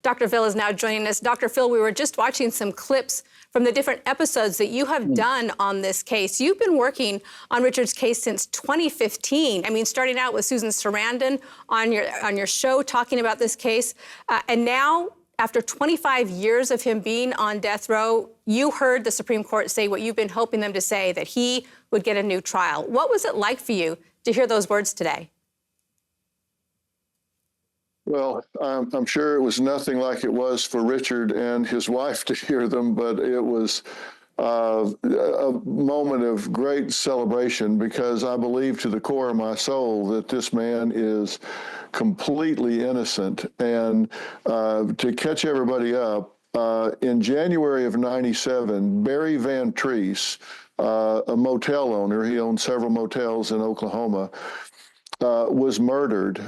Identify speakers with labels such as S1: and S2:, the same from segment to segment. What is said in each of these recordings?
S1: Dr. Phil is now joining us. Dr. Phil, we were just watching some clips from the different episodes that you have done on this case. You've been working on Richard's case since 2015. I mean, starting out with Susan Sarandon on your show talking about this case. And now, after 25 years of him being on death row, you heard the Supreme Court say what you've been hoping them to say, that he would get a new trial. What was it like for you to hear those words today?
S2: Well, I'm sure it was nothing like it was for Richard and his wife to hear them, but it was a moment of great celebration, because I believe to the core of my soul that this man is completely innocent. And to catch everybody up, in January of '97, Barry Van Treese, a motel owner, he owned several motels in Oklahoma, was murdered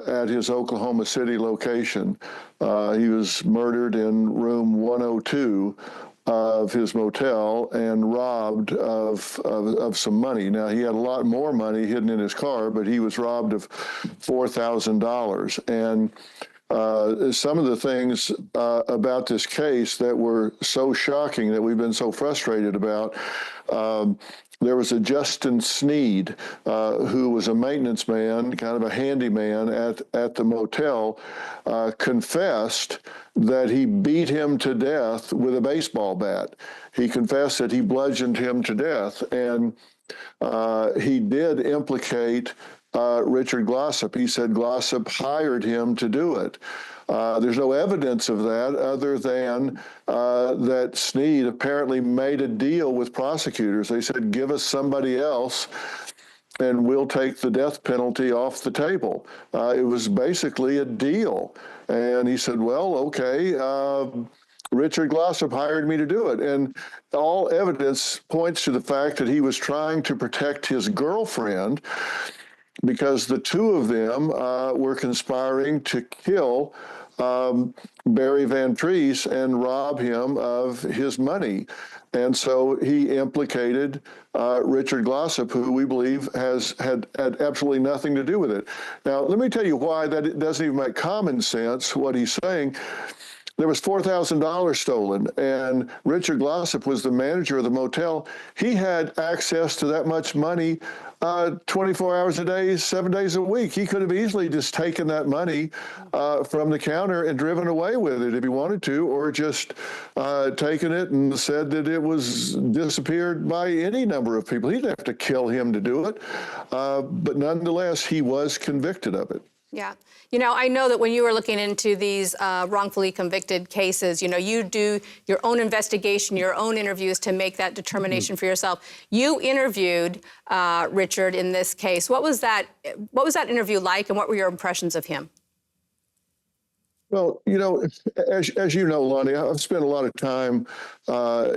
S2: at his Oklahoma City location. He was murdered in room 102 of his motel and robbed of some money. Now, he had a lot more money hidden in his car, but he was robbed of $4,000. And some of the things about this case that were so shocking, that we've been so frustrated about, there was a Justin Sneed, who was a maintenance man, kind of a handyman at the motel, confessed that he beat him to death with a baseball bat. He confessed that he bludgeoned him to death, and he did implicate Richard Glossip. He said Glossip hired him to do it. There's no evidence of that other than that Sneed apparently made a deal with prosecutors. They said, give us somebody else and we'll take the death penalty off the table. It was basically a deal. And he said, well, okay, Richard Glossip hired me to do it. And all evidence points to the fact that he was trying to protect his girlfriend, because the two of them were conspiring to kill Barry Van Treese and rob him of his money. And so he implicated Richard Glossip, who we believe had absolutely nothing to do with it. Now, let me tell you why that it doesn't even make common sense, what he's saying. There was $4,000 stolen, and Richard Glossip was the manager of the motel. He had access to that much money 24 hours a day, 7 days a week. He could have easily just taken that money from the counter and driven away with it if he wanted to, or just taken it and said that it was disappeared by any number of people. He didn't have to kill him to do it, but nonetheless, he was convicted of it.
S1: Yeah. You know, I know that when you were looking into these wrongfully convicted cases, you know, you do your own investigation, your own interviews to make that determination for yourself. You interviewed Richard in this case. What was that interview like, and what were your impressions of him?
S2: Well, you know, as you know, Loni, I've spent a lot of time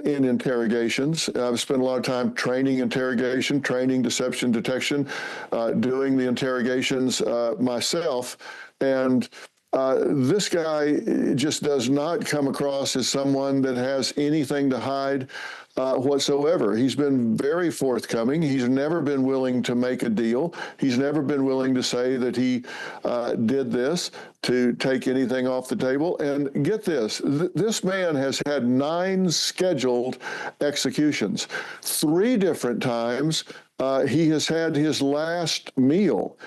S2: in interrogations. I've spent a lot of time training interrogation, training deception detection, doing the interrogations myself. And this guy just does not come across as someone that has anything to hide whatsoever. He's been very forthcoming. He's never been willing to make a deal. He's never been willing to say that he did this to take anything off the table. And get this, this man has had 9 scheduled executions. 3 different times he has had his last meal.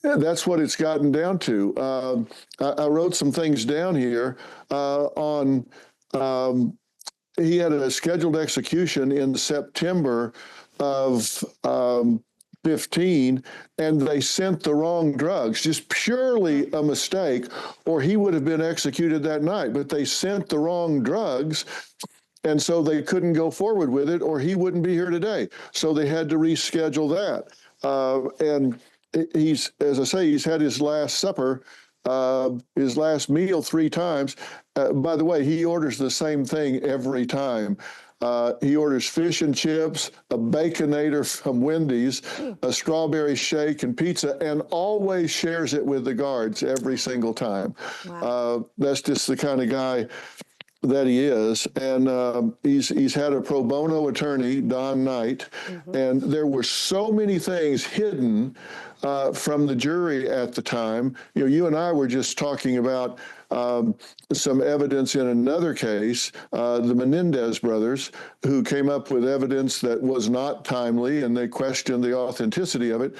S2: That's what it's gotten down to. I wrote some things down here on he had a scheduled execution in September of 15, and they sent the wrong drugs, just purely a mistake, or he would have been executed that night. But they sent the wrong drugs, and so they couldn't go forward with it, or he wouldn't be here today. So they had to reschedule that. And he's, as I say, he's had his last supper, his last meal 3 times. By the way, he orders the same thing every time. He orders fish and chips, a Baconator from Wendy's, a strawberry shake, and pizza, and always shares it with the guards every single time. Wow. That's just the kind of guy that he is, and he's had a pro bono attorney, Don Knight, and there were so many things hidden from the jury at the time. You know, you and I were just talking about some evidence in another case, the Menendez brothers, who came up with evidence that was not timely, and they questioned the authenticity of it.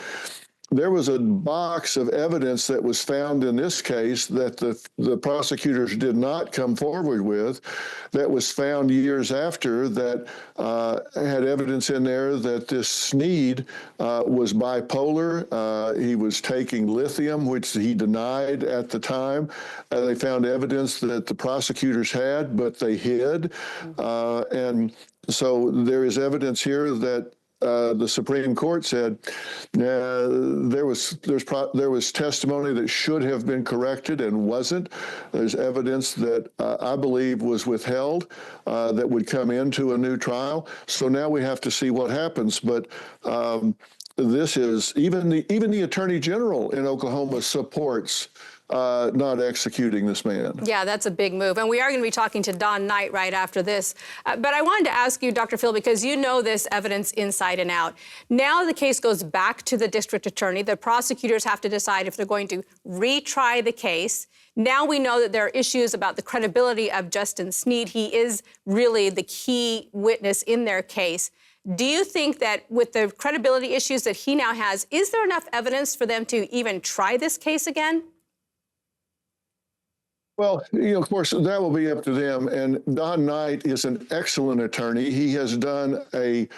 S2: There was a box of evidence that was found in this case that the prosecutors did not come forward with, that was found years after, that had evidence in there that this Sneed was bipolar. He was taking lithium, which he denied at the time. They found evidence that the prosecutors had, but they hid. And so there is evidence here that the Supreme Court said there was testimony that should have been corrected and wasn't. There's evidence that I believe was withheld that would come into a new trial. So now we have to see what happens. But this is even the Attorney General in Oklahoma supports not executing this man.
S1: Yeah, that's a big move. And we are going to be talking to Don Knight right after this. But I wanted to ask you, Dr. Phil, because you know this evidence inside and out. Now the case goes back to the district attorney. The prosecutors have to decide if they're going to retry the case. Now we know that there are issues about the credibility of Justin Sneed. He is really the key witness in their case. Do you think that with the credibility issues that he now has, is there enough evidence for them to even try this case again?
S2: Well, you know, of course, that will be up to them. And Don Knight is an excellent attorney. He has done an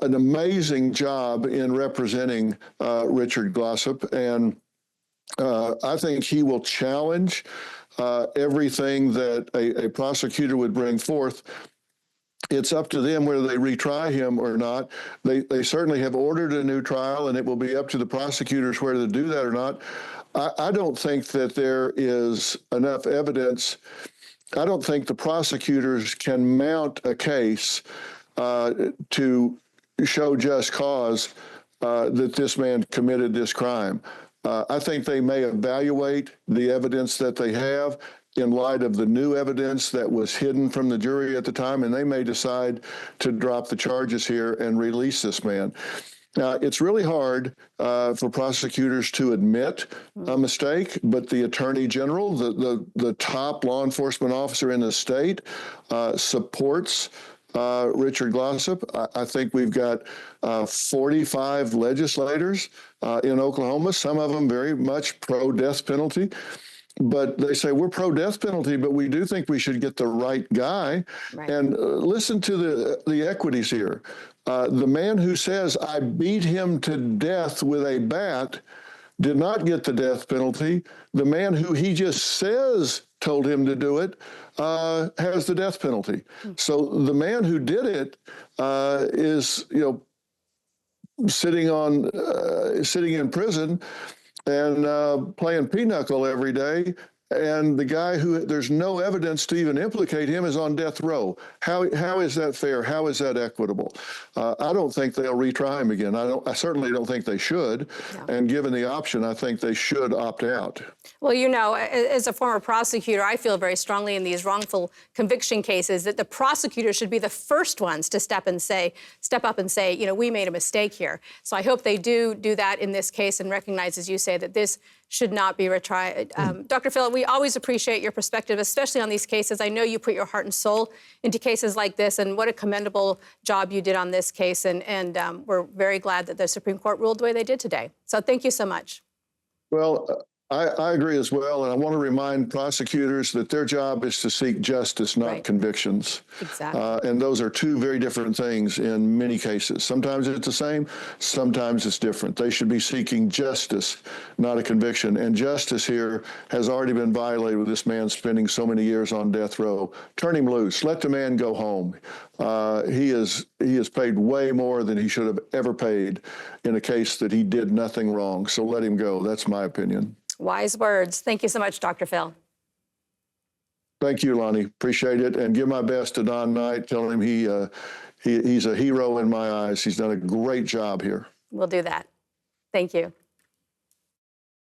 S2: amazing job in representing Richard Glossip. And I think he will challenge everything that a prosecutor would bring forth. It's up to them whether they retry him or not. They certainly have ordered a new trial, and it will be up to the prosecutors whether to do that or not. I don't think that there is enough evidence. I don't think the prosecutors can mount a case to show just cause that this man committed this crime. I think they may evaluate the evidence that they have in light of the new evidence that was hidden from the jury at the time, and they may decide to drop the charges here and release this man. Now, it's really hard for prosecutors to admit a mistake, but the Attorney General, the top law enforcement officer in the state, supports Richard Glossip. I think we've got 45 legislators in Oklahoma, some of them very much pro-death penalty. But they say, we're pro-death penalty, but we do think we should get the right guy. Right. And listen to the equities here. The man who says, I beat him to death with a bat, did not get the death penalty. The man who he just says told him to do it has the death penalty. So the man who did it is, you know, sitting in prison and playing pinochle every day. And the guy who there's no evidence to even implicate him is on death row. How is that fair? How is that equitable? I don't think they'll retry him again. I certainly don't think they should. No. And given the option, I think they should opt out. Well,
S1: you know, as a former prosecutor, I feel very strongly in these wrongful conviction cases that the prosecutor should be the first ones to step up and say, you know, we made a mistake here. So I hope they do that in this case and recognize, as you say, that this should not be retried. Dr. Phil, we always appreciate your perspective, especially on these cases. I know you put your heart and soul into cases like this, and what a commendable job you did on this case. And we're very glad that the Supreme Court ruled the way they did today. So thank you so much.
S2: Well, I agree as well, and I want to remind prosecutors that their job is to seek justice, not convictions. Exactly. And those are two very different things in many cases. Sometimes it's the same, sometimes it's different. They should be seeking justice, not a conviction. And justice here has already been violated with this man spending so many years on death row. Turn him loose. Let the man go home. He has paid way more than he should have ever paid in a case that he did nothing wrong. So let him go. That's my opinion.
S1: Wise words. Thank you so much, Dr. Phil.
S2: Thank you, Loni. Appreciate it. And give my best to Don Knight. Tell him he's a hero in my eyes. He's done a great job here.
S1: We'll do that. Thank you.